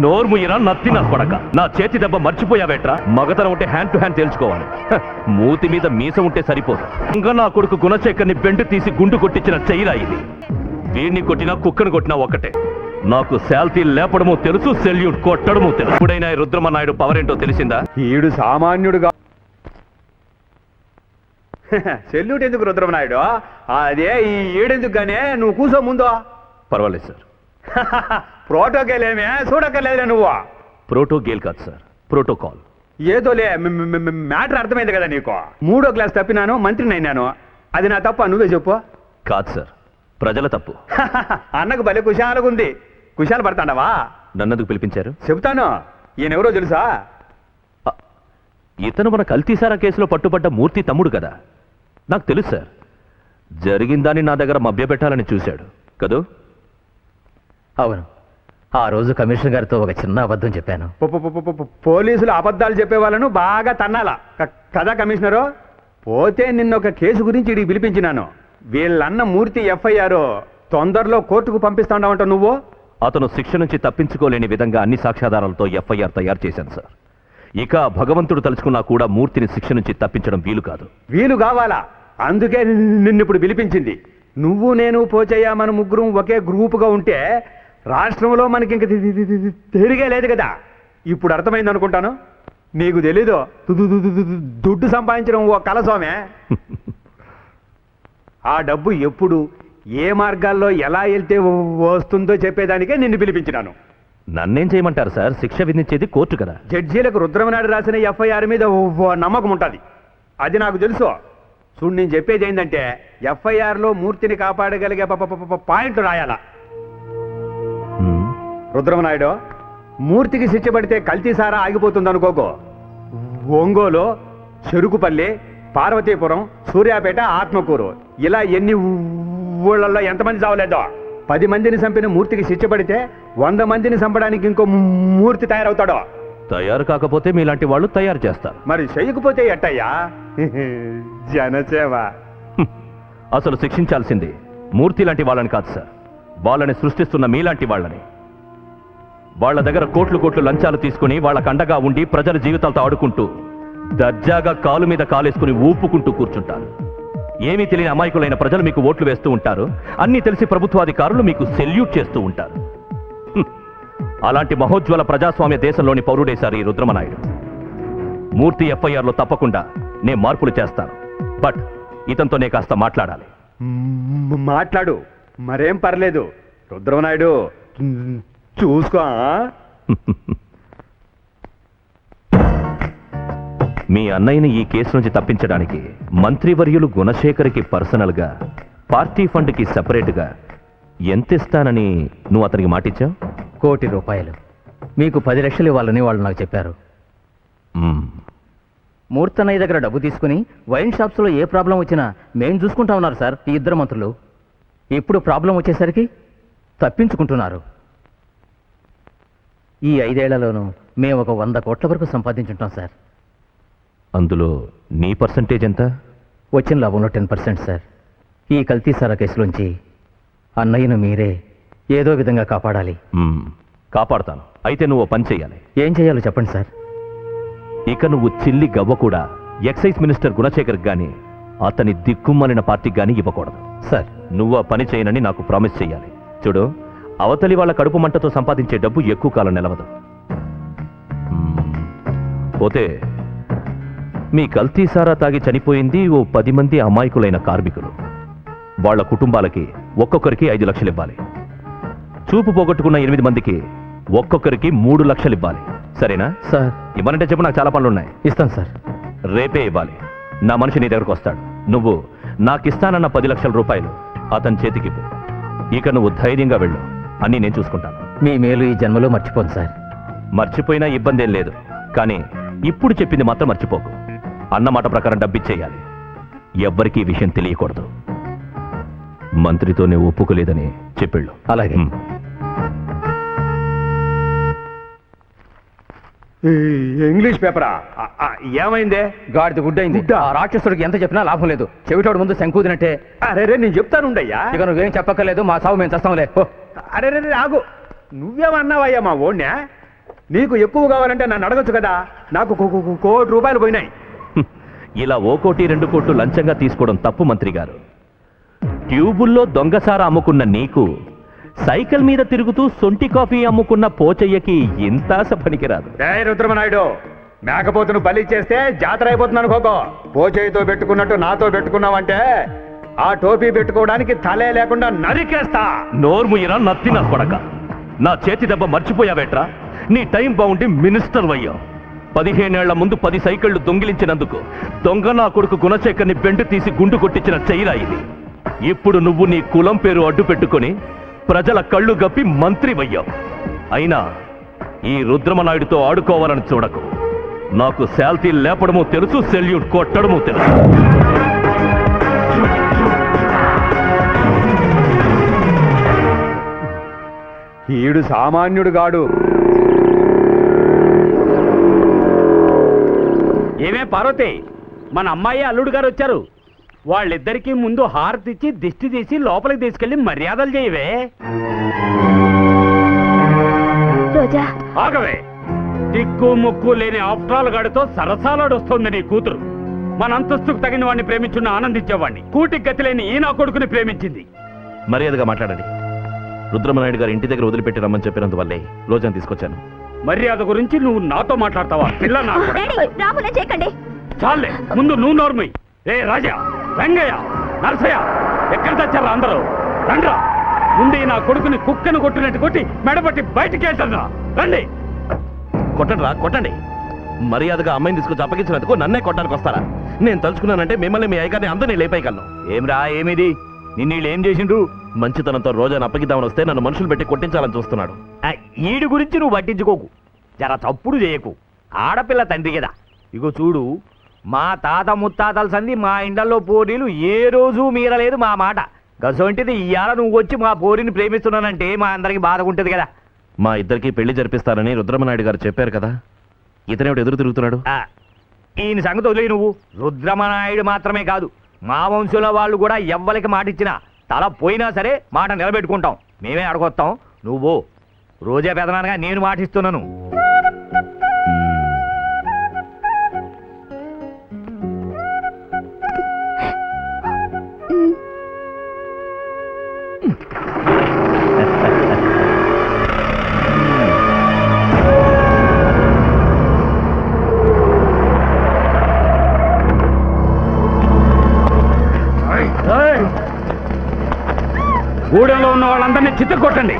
నోరు ముయ్యరా నత్తి నా కొడక. నా చేతి దెబ్బ మర్చిపోయావేట్రా? మగతనం ఉంటే హ్యాండ్ టు హ్యాండ్ తేల్చుకోవాలి. మూతి మీద మీస ఉంటే సరిపోదు. ఇంకా నా కొడుకు గుణశేఖర్ని బెండు తీసి గుండు కొట్టించిన చెయ్యిరా ఇది. వీడిని కొట్టినా కుక్కను కొట్టినా ఒకటే. నాకు శాల్తీ లేపడము తెలుసు, సెల్యూట్ కొట్టడము తెలుసు. ఎప్పుడైనా రుద్రమనాయుడు పవర్ ఏంటో తెలిసిందా? ఈడు సామాన్యుడుగా. సెల్యూట్ ఎందుకు రుద్రమనాయుడు? అదే ఈ ఏడెందుకు గానే నువ్వు కూసో ముందు. పర్వాలేదు సార్. ప్రోటోకేలేమే చూడక్కర్లేదురా నువ్వు. ప్రోటోగేల్ కాదు సార్, ప్రోటోకాల్. ఏదోలే మ్యాటర్ అర్థమైంది కదా నీకు. 3వ క్లాస్ తప్పినాను, మంత్రిని అయినాను. అది నా తప్ప నువ్వే చెప్పు. కాదు సార్, ప్రజల తప్పు. అన్నకు భలే కుశాలుగా ఉంది. కుశాలు పడతాండవా? నన్నెందుకు పిలిపించారు? చెబుతాను. ఈయనెవరో తెలుసా? ఇతను మన కల్తీసారా కేసులో పట్టుబడ్డ మూర్తి తమ్ముడు కదా. నాకు తెలుసు సార్. జరిగిందాన్ని నా దగ్గర మభ్యపెట్టాలని చూశాడు కదూ? అవును, ఆ రోజు కమిషనర్ గారితో ఒక చిన్న అబద్ధం చెప్పాను. పోలీసులు అబద్ధాలు చెప్పే వాళ్ళను బాగా తన్నాలా కదా కమిషనరు? పోతే నిన్నొక కేసు గురించి ఇడికి పిలిపించినాను. వీళ్ళన్న మూర్తి ఎఫ్ఐఆర్ తొందరలో కోర్టుకు పంపిస్తాండావంట నువ్వు. అతను శిక్ష నుంచి తప్పించుకోలేని విధంగా అన్ని సాక్ష్యాధారాలతో ఎఫ్ఐఆర్ తయారు చేశాను సార్. ఇక భగవంతుడు తలుచుకున్నా కూడా మూర్తిని శిక్ష నుంచి తప్పించడం వీలు కాదు. వీలు కావాలా? అందుకే నిన్నిప్పుడు పిలిపించింది. నువ్వు నేను పోచయ్య మన ముగ్గురం ఒకే గ్రూపుగా ఉంటే రాష్ట్రంలో మనకి ఇంక తిరిగే లేదు కదా. ఇప్పుడు అర్థమైంది అనుకుంటాను. నీకు తెలీదు, దుడ్డు సంపాదించడం ఓ కల స్వామే. ఆ డబ్బు ఎప్పుడు ఏ మార్గాల్లో ఎలా వెళ్తే వస్తుందో చెప్పేదానికే నిన్ను పిలిపించినాను. నన్నేం చేయమంటారు సార్? శిక్ష విధించేది కోర్టు కదా. జడ్జీలకు రుద్రమనాయుడు రాసిన ఎఫ్ఐఆర్ మీద ఓ నమ్మకం ఉంటుంది. అది నాకు తెలుసు. చూడు, నేను చెప్పేది ఏంటంటే ఎఫ్ఐఆర్లో మూర్తిని కాపాడగలిగే పాయింట్లు రాయాలా. రుద్రమనాయుడు, మూర్తికి శిక్ష పడితే కల్తీసారా ఆగిపోతుంది అనుకోకో. ఒంగోలు, చెరుకుపల్లి, పార్వతీపురం, సూర్యాపేట, ఆత్మకూరు ఇలా ఎన్ని ఊళ్ళల్లో ఎంతమంది చావలేదో. 10 మందిని చంపిన మూర్తికి శిక్ష పడితే 100 మందిని చంపడానికి ఇంకో మూర్తి తయారవుతాడో. తయారు కాకపోతే మీలాంటి వాళ్ళు తయారు చేస్తారు. మరి చేయకపోతే ఎట్టయ్యా? జనసేవ. అసలు శిక్షించాల్సింది మూర్తి లాంటి వాళ్ళని కాదు సార్, వాళ్ళని సృష్టిస్తున్న మీలాంటి వాళ్ళని. వాళ్ళ దగ్గర కోట్లు కోట్లు లంచాలు తీసుకుని వాళ్ళకు అండగా ఉండి ప్రజల జీవితాలతో ఆడుకుంటూ దర్జాగా కాలు మీద కాలేసుకుని ఊపుకుంటూ కూర్చుంటారు. ఏమీ తెలియని అమాయకులైన ప్రజలు మీకు ఓట్లు వేస్తూ ఉంటారు. అన్నీ తెలిసి ప్రభుత్వాధికారులు మీకు సెల్యూట్ చేస్తూ ఉంటారు. అలాంటి మహోజ్వల ప్రజాస్వామ్య దేశంలోని పౌరుడే సార్ ఈ రుద్రమనాయుడు. మూర్తి ఎఫ్ఐఆర్లో తప్పకుండా నేను మార్పులు చేస్తాను. బట్ ఇతనితో నేను కాస్త మాట్లాడాలి. మాట్లాడు, మరేం పర్లేదు. రుద్రమనాయుడు చూసుకో. మీ అన్నయ్యని ఈ కేసు నుంచి తప్పించడానికి మంత్రివర్యులు గుణశేఖర్కి పర్సనల్గా పార్టీ ఫండ్కి సెపరేట్గా ఎంత ఇస్తానని నువ్వు అతనికి మాటిచ్చావు? 1 కోటి రూపాయలు. మీకు 10 లక్షలు ఇవ్వాలని వాళ్ళు నాకు చెప్పారు. మూర్తన్నయ్య దగ్గర డబ్బు తీసుకుని వైన్ షాప్స్లో ఏ ప్రాబ్లం వచ్చినా మేం చూసుకుంటా ఉన్నారు సార్ ఈ ఇద్దరు మంత్రులు. ఇప్పుడు ప్రాబ్లం వచ్చేసరికి తప్పించుకుంటున్నారు. ఈ 5 ఏళ్లలోనూ మేము ఒక 100 కోట్ల వరకు సంపాదించుంటాం సార్. అందులో నీ పర్సంటేజ్ ఎంత? వచ్చిన లాభంలో 10% సార్. ఈ కల్తీసారా కేసులోంచి అన్నయ్యను మీరే ఏదో విధంగా కాపాడాలి. కాపాడతాను. అయితే నువ్వు పని చెయ్యాలి. ఏం చేయాలో చెప్పండి సార్. ఇక నువ్వు చిల్లి గవ్వ కూడా ఎక్సైజ్ మినిస్టర్ గుణశేఖర్ గాని అతని దిక్కుమాలిన పార్టీకి గాని ఇవ్వకూడదు సార్. నువ్వు ఆ పని చేయనని నాకు ప్రామిస్ చెయ్యాలి. చూడు, అవతలి వాళ్ళ కడుపు మంటతో సంపాదించే డబ్బు ఎక్కువ కాలం నిలవదు. పోతే మీ కల్తీసారా తాగి చనిపోయింది ఓ 10 మంది అమాయకులైన కార్మికులు. వాళ్ళ కుటుంబాలకి ఒక్కొక్కరికి 5 లక్షలు ఇవ్వాలి. చూపు పోగొట్టుకున్న 8 మందికి ఒక్కొక్కరికి 3 లక్షలు ఇవ్వాలి. సరేనా సార్? ఇవ్వనంటే చెప్పు, నాకు చాలా పనులు ఉన్నాయి. ఇస్తాను సార్. రేపే ఇవ్వాలి. నా మనిషి నీ దగ్గరకు వస్తాడు. నువ్వు నాకిస్తానన్న 10 లక్షల రూపాయలు అతని చేతికివ్వు. ఇక నువ్వు ధైర్యంగా వెళ్ళు. అన్నీ నేను చూసుకుంటాను. మీ మేలు ఈ జన్మలో మర్చిపోను సార్. మర్చిపోయినా ఇబ్బంది ఏం లేదు. కానీ ఇప్పుడు చెప్పింది మాత్రం మర్చిపోకు. అన్నమాట ప్రకారం డబ్బిచ్చేయాలి. ఎవ్వరికీ ఈ విషయం తెలియకూడదు. మంత్రితోనే ఒప్పుకోలేదని చెప్పిళ్ళు. అలాగే. ఇంగ్లీష్ పేపరా? ఏమైందే? గాడిద గుడ్డైంది. ఆ రాక్షసుడికి ఎంత చెప్పినా లాభం లేదు. చెవిటోడు ముందు శంకుదినట్టే. అరే రే, నేను చెప్తానుండయ్యా. ఇక నువ్వేం చెప్పక్కర్లేదు. మా సావు మేము చస్తాంలే. అరే రే, ఆగు. నువ్వేమన్నావయ్యా మా ఓణ్యా? నీకు ఎక్కువ కావాలంటే నన్ను అడగచ్చు కదా. నాకు కోటి రూపాయలు పోయినాయి. ఇలా 1 కోటి 2 కోట్లు లంచంగా తీసుకోవడం తప్పు మంత్రి గారు. ట్యూబుల్లో దొంగసార అమ్ముకున్న నీకు సైకిల్ మీద తిరుగుతూ సొంటి కాఫీ అమ్ముకున్న పోచయ్యకి ఇంత ఆశ పనికిరాదు. రుద్రమనాయుడు, మేకపోతును బలి చేస్తే జాతర అయిపోతున్నాను అనుకోకో. పోచేయితో పెట్టుకున్నట్టు నాతో పెట్టుకున్నావంటే ఆ టోపీ పెట్టుకోవడానికి తలే లేకుండా నరికేస్తా. నోర్ముయ్యరా నత్తి నా కొడక. నా చేతి దెబ్బ మర్చిపోయావేట్రా? నీ టైం బాగుండి మినిస్టర్ అయ్యా. 15 ఏళ్ల ముందు 10 సైకిళ్లు దొంగిలించినందుకు దొంగ నా కొడుకు గుణశేఖర్ని బెండు తీసి గుండు కొట్టించిన చైరా ఇది. ఇప్పుడు నువ్వు నీ కులం పేరు అడ్డు పెట్టుకుని ప్రజల కళ్ళు గప్పి మంత్రి అయ్యావు. అయినా ఈ రుద్రమనాయుడితో ఆడుకోవాలని చూడకు. నాకు శాల్తీ లేపడమూ తెలుసు, సెల్యూట్ కొట్టడమూ తెలుసు. ఈడు సామాన్యుడు గాడు. ఏమే పార్వతి, మన అమ్మాయి అల్లుడు గారు వచ్చారు. వాళ్ళిద్దరికీ ముందు హారతిచ్చి దిష్టి తీసి లోపలికి తీసుకెళ్లి మర్యాదలు చేయవే. రోజా, ఆగవే. దిక్కు ముక్కు లేని ఆఫ్ట్రాల్ గాడితో సరసాలాడొస్తోంది నీ కూతురు. మన అంతస్తుకు తగిన వాడిని ప్రేమించున్న ఆనందించేవాడిని. కూటికి గతి లేని ఈ నా కొడుకుని ప్రేమించింది. మర్యాదగా మాట్లాడండి. రుద్రమనాయుడు గారు ఇంటి దగ్గర వదిలిపెట్టి రమ్మని చెప్పినందువల్లే రోజాను తీసుకొచ్చాను. మర్యాద గురించి నువ్వు నాతో మాట్లాడతావా? పిల్ల నా రాములే చేయకండి. చాలే, ముందు నువ్వు నోర్మై. రే రాజా, రంగయ్య, నరసయ్య, ఎక్కడ తెచ్చారా అందరూ? రండ్రా. ముందు నా కొడుకుని కుక్కను కొట్టినట్టు కొట్టి మెడబట్టి బయటికి వెళ్తారా. రండి. కొట్టండి రా, కొట్టండి. మర్యాదగా అమ్మాయిని తీసుకొచ్చి అప్పగించినందుకు నన్నే కొట్టడానికి వస్తారా? నేను తలుచుకున్నానంటే మిమ్మల్ని మీ అయ్యగారిని అందరినీ లేపేయగలను. ఏమిరా, ఏమిది? నిన్నీళ్ళు ఏం చేసిండ్రు? మంచితనంతో రోజాను అప్పగిద్దామని వస్తే నన్ను మనుషులు పెట్టి కొట్టించాలని చూస్తున్నాడు. ఈడు గురించి నువ్వు పట్టించుకోకు. జర తప్పుడు చేయకు. ఆడపిల్ల తండ్రి కదా. ఇగో చూడు, మా తాత ముత్తాతల సంది మా ఇండ్లలో పోరీలు ఏ రోజు మీరలేదు మా మాట. గసొంటిది ఇయ్యాల నువ్వు వచ్చి మా పోరిని ప్రేమిస్తున్నానంటే మా అందరికి బాధగుంటది కదా. మా ఇద్దరికి పెళ్లి జరిపిస్తారని రుద్రమనాయుడు గారు చెప్పారు కదా. ఇతనేవిడు ఎదురు తిరుగుతున్నాడు. ఈయన సంగతి వదిలే. నువ్వు రుద్రమనాయుడు మాత్రమే కాదు, మా వంశంలో వాళ్ళు కూడా ఎవ్వరికి మాట ఇచ్చినా తల పోయినా సరే మాట నిలబెట్టుకుంటాం. మేమే అడగొస్తాం. నువ్వు రోజా పెదనానగా నేను మాటిస్తున్నాను. గూడెంలో ఉన్న వాళ్ళందరినీ చిత్తకొట్టండి.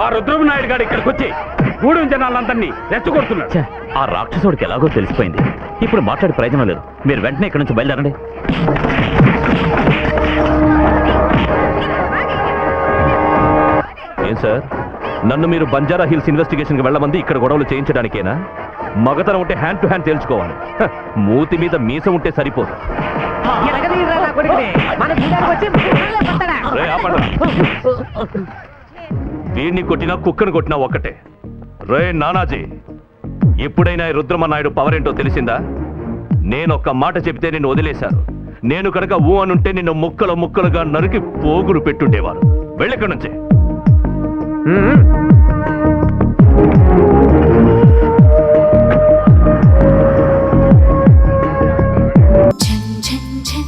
ఆ రుద్రమనాయుడు గారు ఇక్కడికి వచ్చి గూడెం జనాలందరినీ రెచ్చగొడుతున్నాడు. ఛే, ఆ రాక్షసుడికి ఎలాగో తెలిసిపోయింది. ఇప్పుడు మాట్లాడే ప్రయోజనం లేదు. మీరు వెంటనే ఇక్కడి నుంచి బయలుదేరండి. ఏం సార్, నన్ను మీరు బంజారా హిల్స్ ఇన్వెస్టిగేషన్కి వెళ్ళమంది ఇక్కడ గొడవలు చేయించడానికేనా? మగతనం ఉంటే హ్యాండ్ టు హ్యాండ్ తేల్చుకోవాలి. హ, మూతి మీద మీసం ఉంటే సరిపోదు. రేయ్, ఆపండ్రా. వీడిని కొట్టినా కుక్కను కొట్టినా ఒక్కటే. రే నానాజీ, ఎప్పుడైనా ఈ రుద్రమనాయుడు పవర్ ఏంటో తెలిసిందా? నేనొక్క మాట చెప్తే నిన్ను వదిలేశారు. నేను కనుక ఊ అనుంటే నిన్ను ముక్కలు ముక్కలుగా నరికి పోగులు పెట్టుండేవారు. వెళ్ళిక్కడి నుంచి. Chin chin chin